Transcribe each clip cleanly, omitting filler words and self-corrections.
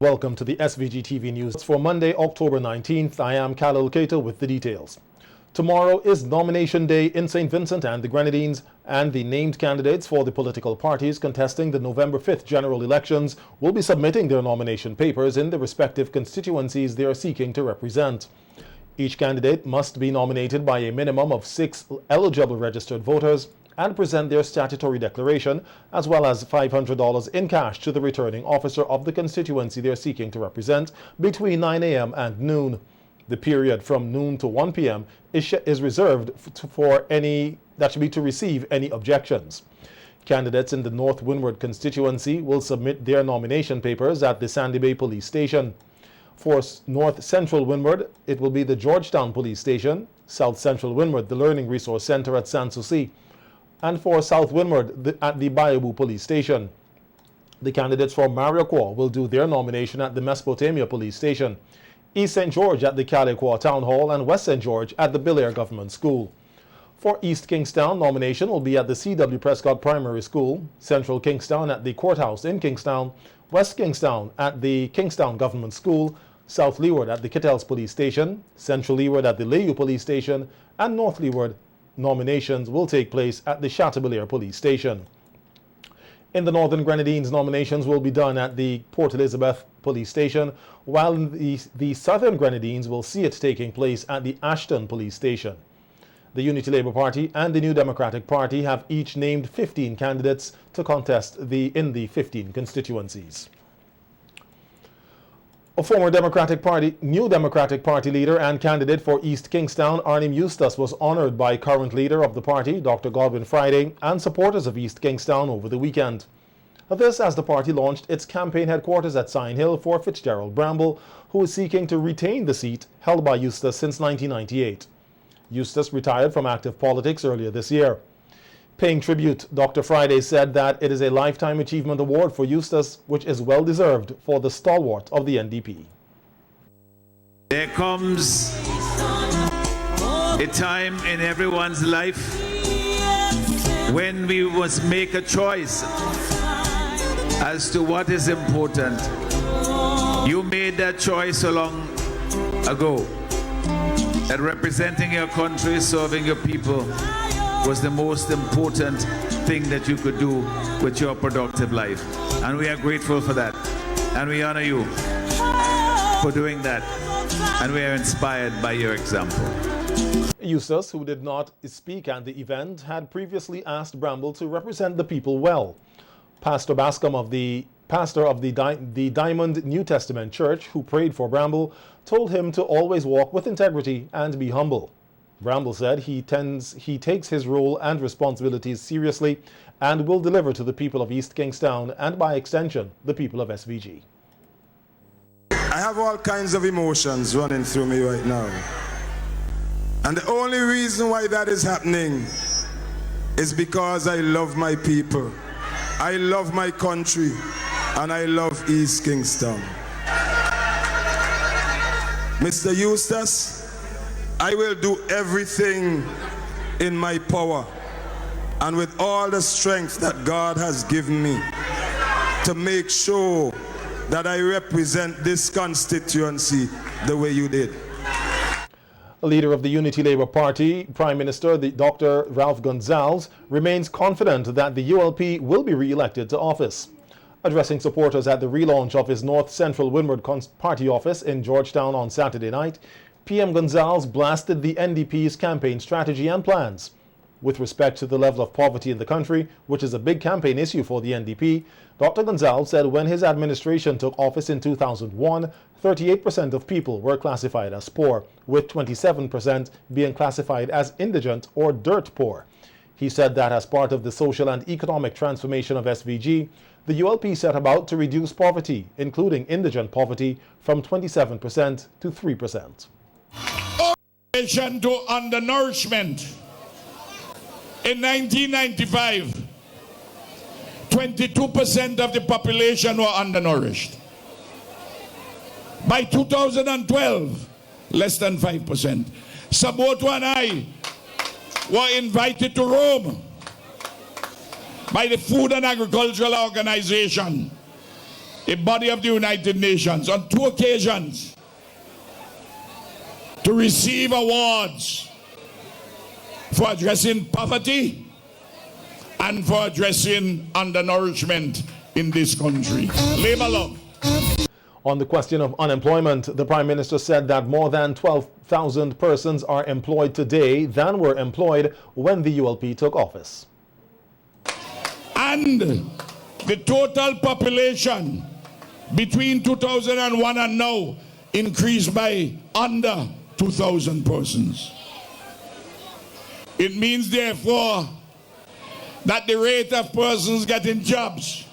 Welcome to the SVG-TV news for Monday, October 19th. I am Khalil Keita with the details. Tomorrow is nomination day in St. Vincent and the Grenadines, and the named candidates for the political parties contesting the November 5th general elections will be submitting their nomination papers in the respective constituencies they are seeking to represent. Each candidate must be nominated by a minimum of 6 eligible registered voters and present their statutory declaration, as well as $500 in cash to the returning officer of the constituency they are seeking to represent between 9 a.m. and noon. The period from noon to 1 p.m. is reserved for any that should be to receive any objections. Candidates in the North Windward constituency will submit their nomination papers at the Sandy Bay Police Station. For North Central Windward, it will be the Georgetown Police Station, South Central Windward, the Learning Resource Center at Sans Souci, and for South Windward at the Bayaboo Police Station. The candidates for Mariaquaw will do their nomination at the Mesopotamia Police Station, East St. George at the Caliquaw Town Hall, and West St. George at the Bel-Air Government School. For East Kingstown, nomination will be at the C.W. Prescott Primary School, Central Kingstown at the Courthouse in Kingstown, West Kingstown at the Kingstown Government School, South Leeward at the Kittels Police Station, Central Leeward at the Layou Police Station, and North Leeward nominations will take place at the Chateaubelair Police Station. In the Northern Grenadines, nominations will be done at the Port Elizabeth Police Station, while the Southern Grenadines will see it taking place at the Ashton Police Station. The Unity Labour Party and the New Democratic Party have each named 15 candidates to contest in the 15 constituencies. A former New Democratic Party leader and candidate for East Kingstown, Arnim Eustace, was honored by current leader of the party, Dr. Godwin Friday, and supporters of East Kingstown over the weekend. This as the party launched its campaign headquarters at Sign Hill for Fitzgerald Bramble, who is seeking to retain the seat held by Eustace since 1998. Eustace retired from active politics earlier this year. Paying tribute, Dr. Friday said that it is a Lifetime Achievement Award for Eustace, which is well-deserved for the stalwart of the NDP. There comes a time in everyone's life when we must make a choice as to what is important. You made that choice so long ago, that representing your country, serving your people, was the most important thing that you could do with your productive life. And we are grateful for that. And we honor you for doing that. And we are inspired by your example. Eustace, who did not speak at the event, had previously asked Bramble to represent the people well. Pastor Bascom, the pastor of the Diamond New Testament Church, who prayed for Bramble, told him to always walk with integrity and be humble. Bramble said he takes his role and responsibilities seriously and will deliver to the people of East Kingstown and, by extension, the people of SVG. I have all kinds of emotions running through me right now. And the only reason why that is happening is because I love my people, I love my country, and I love East Kingstown. Mr. Eustace, I will do everything in my power and with all the strength that God has given me to make sure that I represent this constituency the way you did. A leader of the Unity Labour Party, Prime Minister Dr. Ralph Gonzalez, remains confident that the ULP will be re-elected to office. Addressing supporters at the relaunch of his North Central Windward Party office in Georgetown on Saturday night, PM Gonzalez blasted the NDP's campaign strategy and plans. With respect to the level of poverty in the country, which is a big campaign issue for the NDP, Dr. Gonzalez said when his administration took office in 2001, 38% of people were classified as poor, with 27% being classified as indigent or dirt poor. He said that as part of the social and economic transformation of SVG, the ULP set about to reduce poverty, including indigent poverty, from 27% to 3%. To undernourishment. In 1995, 22% of the population were undernourished. By 2012, less than 5%. Saboto and I were invited to Rome by the Food and Agricultural Organization a body of the United Nations on 2 occasions to receive awards for addressing poverty and for addressing undernourishment in this country. Labor love. On the question of unemployment, the Prime Minister said that more than 12,000 persons are employed today than were employed when the ULP took office. And the total population between 2001 and now increased by under 2,000 persons. It means, therefore, that the rate of persons getting jobs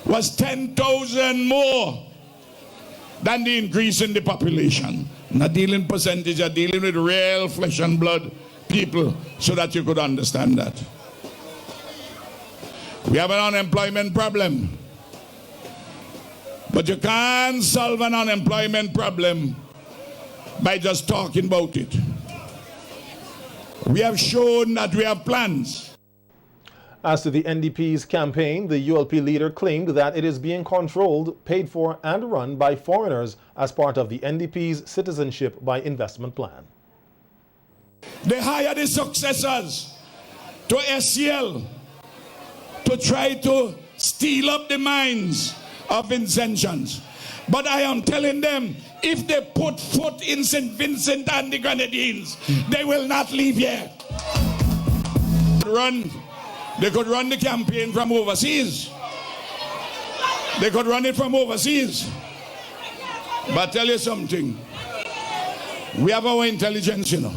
was 10,000 more than the increase in the population. Not dealing percentage, I'm dealing with real flesh and blood people, so that you could understand that. We have an unemployment problem. But you can't solve an unemployment problem by just talking about it. We have shown that we have plans. As to the NDP's campaign, the ULP leader claimed that it is being controlled, paid for and run by foreigners as part of the NDP's Citizenship by Investment plan. They hire the successors to SCL to try to steal up the minds of Vincentians. But I am telling them, if they put foot in St. Vincent and the Grenadines, they will not leave here. They could run the campaign from overseas. They could run it from overseas. But tell you something, we have our intelligence, you know.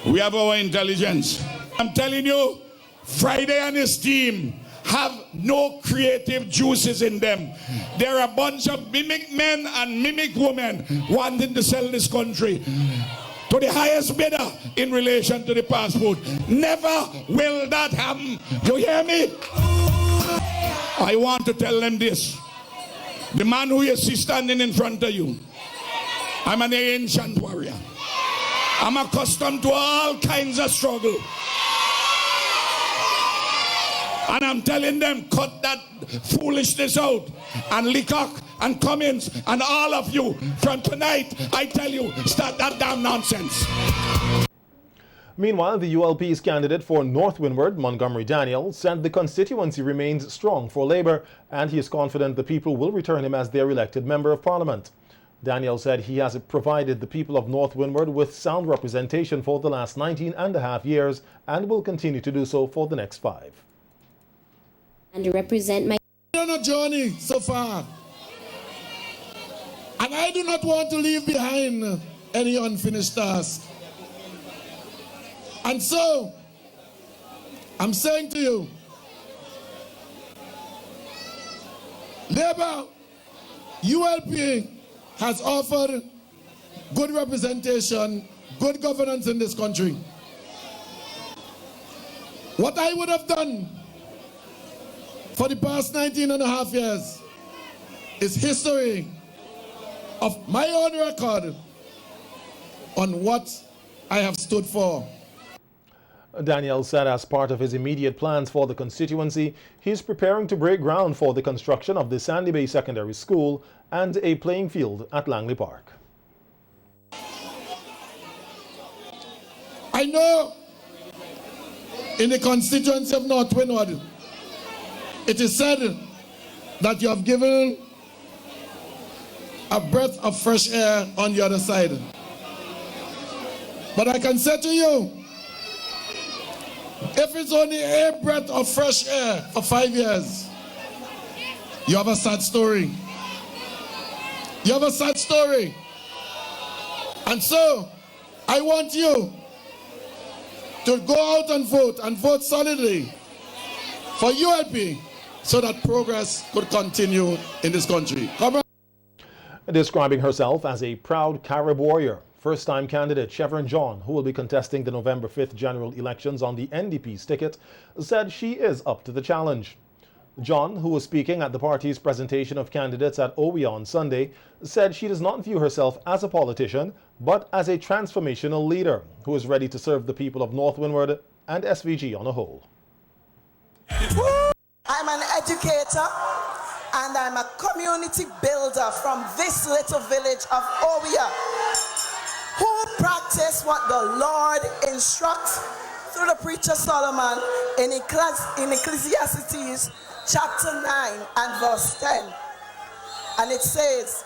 We have our intelligence. I'm telling you, Friday and his team have no creative juices in them. They're a bunch of mimic men and mimic women wanting to sell this country to the highest bidder in relation to the passport. Never will that happen. You hear me? I want to tell them this. The man who you see standing in front of you, I'm an ancient warrior. I'm accustomed to all kinds of struggle. And I'm telling them, cut that foolishness out. And Leacock and Cummins and all of you, from tonight, I tell you, start that damn nonsense. Meanwhile, the ULP's candidate for North Windward, Montgomery Daniel, said the constituency remains strong for Labour and he is confident the people will return him as their elected Member of Parliament. Daniel said he has provided the people of North Windward with sound representation for the last 19.5 years and will continue to do so for the next 5. And to represent my on a journey so far, and I do not want to leave behind any unfinished task. And so I'm saying to you, Labour, ULP has offered good representation, good governance in this country. What I would have done for the past 19.5 years is history of my own record on what I have stood for. Daniel said as part of his immediate plans for the constituency, he is preparing to break ground for the construction of the Sandy Bay Secondary School and a playing field at Langley Park. I know in the constituency of North Windward, it is said that you have given a breath of fresh air on the other side. But I can say to you, if it's only a breath of fresh air for 5 years, you have a sad story. You have a sad story. And so, I want you to go out and vote solidly for ULP so that progress could continue in this country. Describing herself as a proud Carib warrior, first-time candidate Chevron John, who will be contesting the November 5th general elections on the NDP's ticket, said she is up to the challenge. John, who was speaking at the party's presentation of candidates at OWE on Sunday, said she does not view herself as a politician, but as a transformational leader who is ready to serve the people of North Windward and SVG on a whole. I'm an educator, and I'm a community builder from this little village of Owia, who practice what the Lord instructs through the preacher Solomon in Ecclesiastes chapter 9 and verse 10. And it says,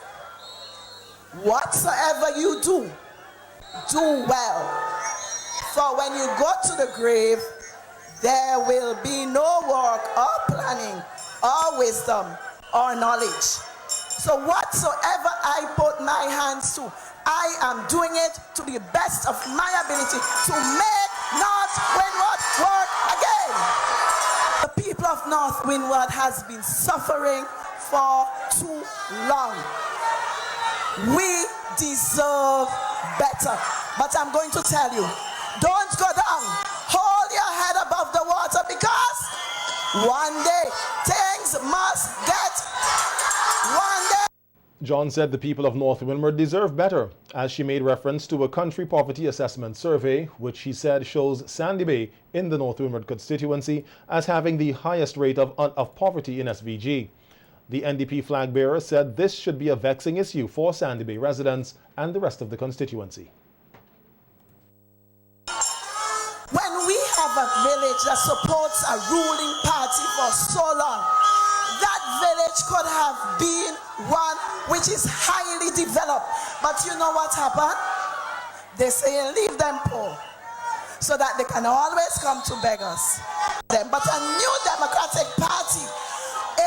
whatsoever you do, do well. For when you go to the grave, there will be no work or planning or wisdom or knowledge. So whatsoever I put my hands to, I am doing it to the best of my ability to make North Windward work again. The people of North Windward has been suffering for too long. We deserve better. But I'm going to tell you, don't go down. Hold your head above the water, because one day things must get one day. John said the people of North Windward deserve better, as she made reference to a country poverty assessment survey, which she said shows Sandy Bay in the North Windward constituency as having the highest rate of poverty in SVG. The NDP flag bearer said this should be a vexing issue for Sandy Bay residents and the rest of the constituency. When we have a village that supports a ruling party for so long, that village could have been one which is highly developed. But you know what happened? They say leave them poor, so that they can always come to beg us. But a new Democratic Party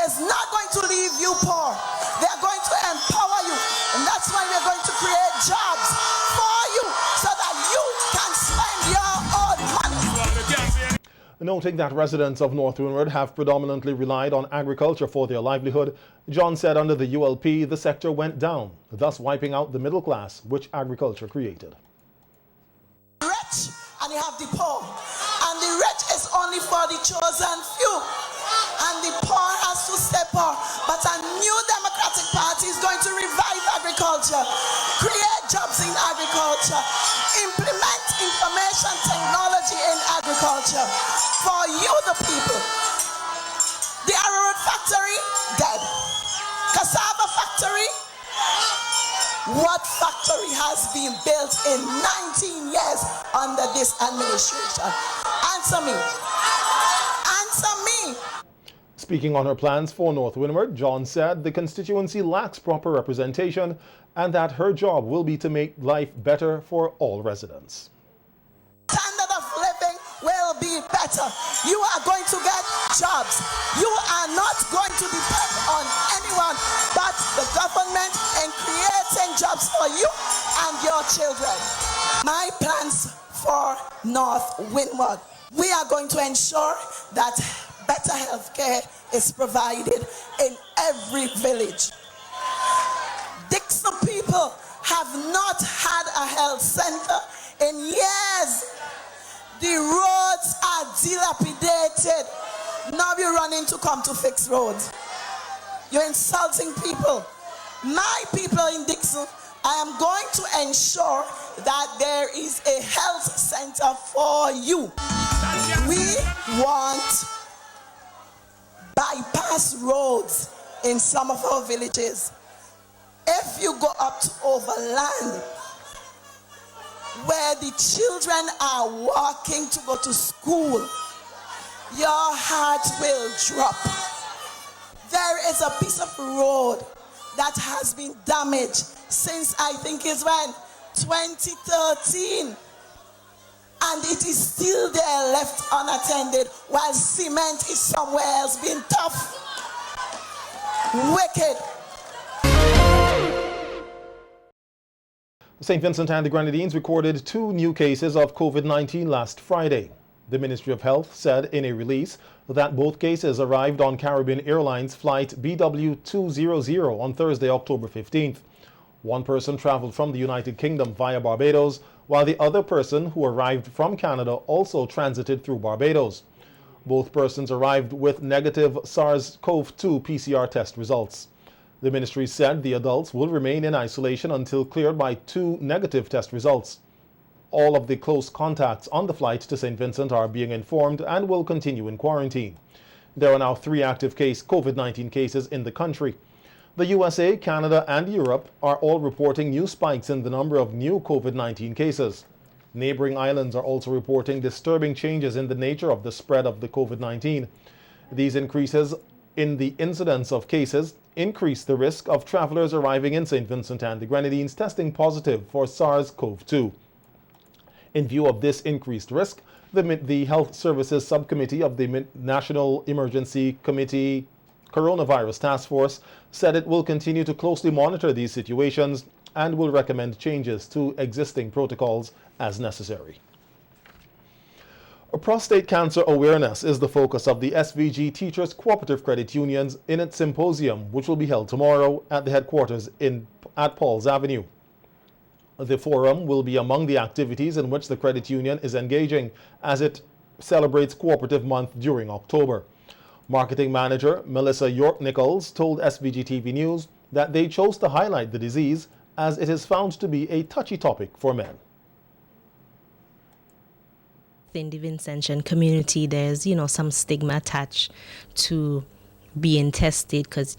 is not going to leave you poor. They are going to empower you. And that's why we're going to create jobs for you, so that you can spend your own money. Noting that residents of North Windward have predominantly relied on agriculture for their livelihood, John said under the ULP the sector went down, thus wiping out the middle class which agriculture created. Rich, and you have the poor. And the rich is only for the chosen few. And the poor has to stay poor. But a new Democratic Party is going to revive agriculture, create jobs in agriculture, implement information technology in agriculture for you, the people. The arrowroot factory, dead. Cassava factory, what factory has been built in 19 years under this administration? Answer me. Answer me. Speaking on her plans for North Windward, John said the constituency lacks proper representation and that her job will be to make life better for all residents. Standard of living will be better. You are going to get jobs. You are not going to depend on anyone but the government in creating jobs for you and your children. My plans for North Windward. We are going to ensure that better health care is provided in every village. Dixon people have not had a health center in years. The roads are dilapidated. Now you're running to come to fix roads. You're insulting people. My people in Dixon, I am going to ensure that there is a health center for you. We want bypass roads in some of our villages. If you go up to overland, where the children are walking to go to school, your heart will drop. There is a piece of road that has been damaged since I think it's when 2013, and it is still there left unattended while cement is somewhere else being tough. Wicked. St. Vincent and the Grenadines recorded 2 new cases of COVID-19 last Friday. The Ministry of Health said in a release that both cases arrived on Caribbean Airlines flight BW200 on Thursday, October 15th. One person traveled from the United Kingdom via Barbados, while the other person, who arrived from Canada, also transited through Barbados. Both persons arrived with negative SARS-CoV-2 PCR test results. The ministry said the adults will remain in isolation until cleared by 2 negative test results. All of the close contacts on the flight to St. Vincent are being informed and will continue in quarantine. There are now 3 active COVID-19 cases in the country. The USA, Canada, and Europe are all reporting new spikes in the number of new COVID-19 cases. Neighboring islands are also reporting disturbing changes in the nature of the spread of the COVID-19. These increases in the incidence of cases increase the risk of travelers arriving in St. Vincent and the Grenadines testing positive for SARS-CoV-2. In view of this increased risk, the Health Services Subcommittee of the National Emergency Committee Coronavirus Task Force said it will continue to closely monitor these situations and will recommend changes to existing protocols as necessary. Prostate cancer awareness is the focus of the SVG Teachers Cooperative Credit Unions in its symposium, which will be held tomorrow at the headquarters at Paul's Avenue. The forum will be among the activities in which the credit union is engaging as it celebrates Cooperative Month during October. Marketing manager Melissa York-Nichols told SVG-TV News that they chose to highlight the disease as it is found to be a touchy topic for men. In the Vincentian community, there's, some stigma attached to being tested because,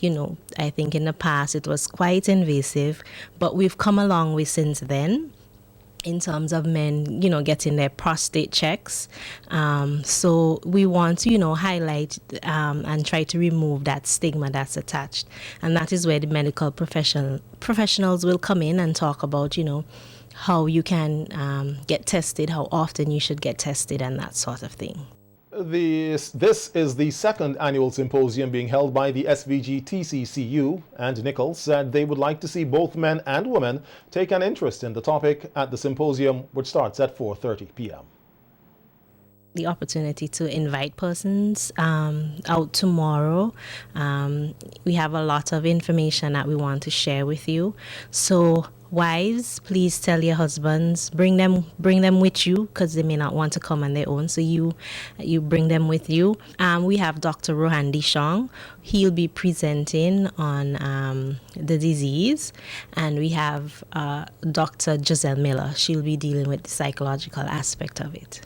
I think in the past it was quite invasive, but we've come a long way since then in terms of men, getting their prostate checks. So we want to, highlight and try to remove that stigma that's attached. And that is where the medical professionals will come in and talk about, how you can get tested, how often you should get tested, and that sort of thing. This is the second annual symposium being held by the SVG-TCCU, and Nichols said they would like to see both men and women take an interest in the topic at the symposium, which starts at 4:30 p.m. The opportunity to invite persons out tomorrow. We have a lot of information that we want to share with you. So wives, please tell your husbands, bring them with you because they may not want to come on their own. So you bring them with you. We have Dr. Rohan Dishong. He'll be presenting on the disease. And we have Dr. Giselle Miller. She'll be dealing with the psychological aspect of it.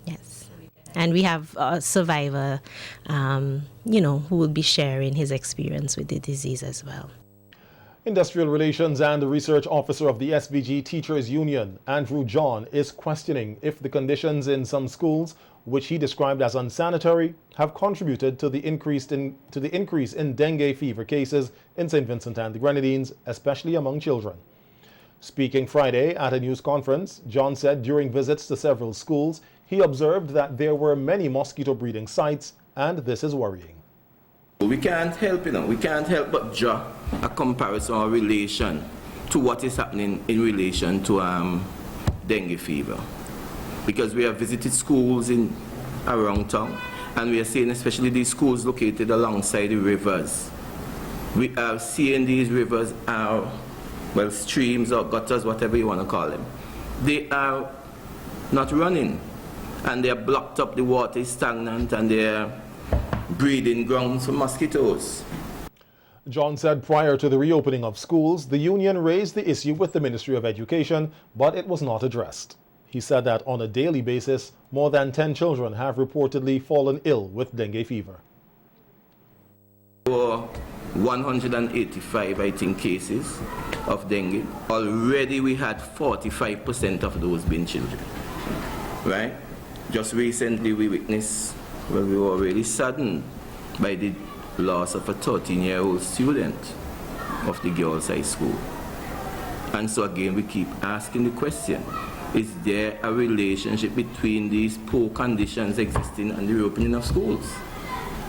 Yes. And we have a survivor, who will be sharing his experience with the disease as well. Industrial Relations and the Research Officer of the SVG Teachers Union, Andrew John, is questioning if the conditions in some schools, which he described as unsanitary, have contributed to the increase in dengue fever cases in St. Vincent and the Grenadines, especially among children. Speaking Friday at a news conference, John said during visits to several schools, he observed that there were many mosquito breeding sites, and this is worrying. We can't help, we can't help but draw a comparison or relation to what is happening in relation to dengue fever. Because we have visited schools around town, and we are seeing especially these schools located alongside the rivers. We are seeing these rivers are, streams or gutters, whatever you want to call them. They are not running, and they are blocked up, the water is stagnant, and they are breeding grounds for mosquitoes. John said prior to the reopening of schools, the union raised the issue with the Ministry of Education, but it was not addressed. He said that on a daily basis, more than 10 children have reportedly fallen ill with dengue fever. For 185, I think, cases of dengue. Already we had 45% of those being children, right? Just recently we witnessed, we were really saddened by the loss of a 13-year-old student of the girls' high school. And so again, we keep asking the question, is there a relationship between these poor conditions existing and the reopening of schools,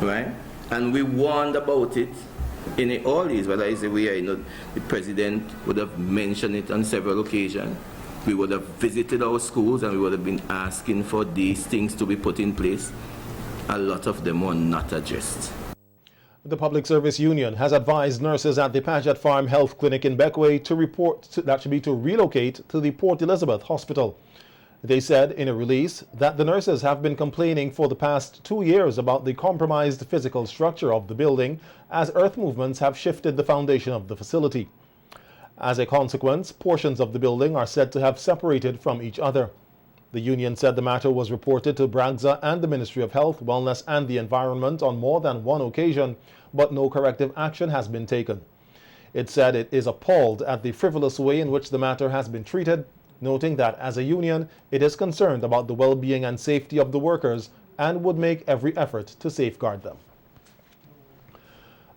right? And we warned about it in all these, whether it's the way the president would have mentioned it on several occasions. We would have visited our schools and we would have been asking for these things to be put in place. A lot of them were not addressed. The Public Service Union has advised nurses at the Paget Farm Health Clinic in Beckway to relocate to the Port Elizabeth Hospital. They said in a release that the nurses have been complaining for the past 2 years about the compromised physical structure of the building as earth movements have shifted the foundation of the facility. As a consequence, portions of the building are said to have separated from each other. The union said the matter was reported to Bragza and the Ministry of Health, Wellness and the Environment on more than one occasion, but no corrective action has been taken. It said it is appalled at the frivolous way in which the matter has been treated, noting that as a union, it is concerned about the well-being and safety of the workers and would make every effort to safeguard them.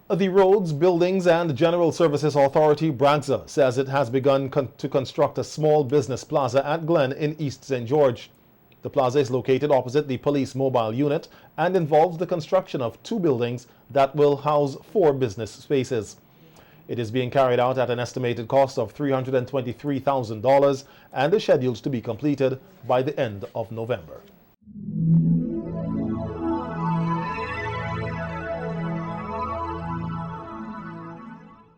The Roads, Buildings and General Services Authority, Bragza, says it has begun to construct a small business plaza at Glen in East St. George. The plaza is located opposite the police mobile unit and involves the construction of 2 buildings that will house 4 business spaces. It is being carried out at an estimated cost of $323,000 and is scheduled to be completed by the end of November.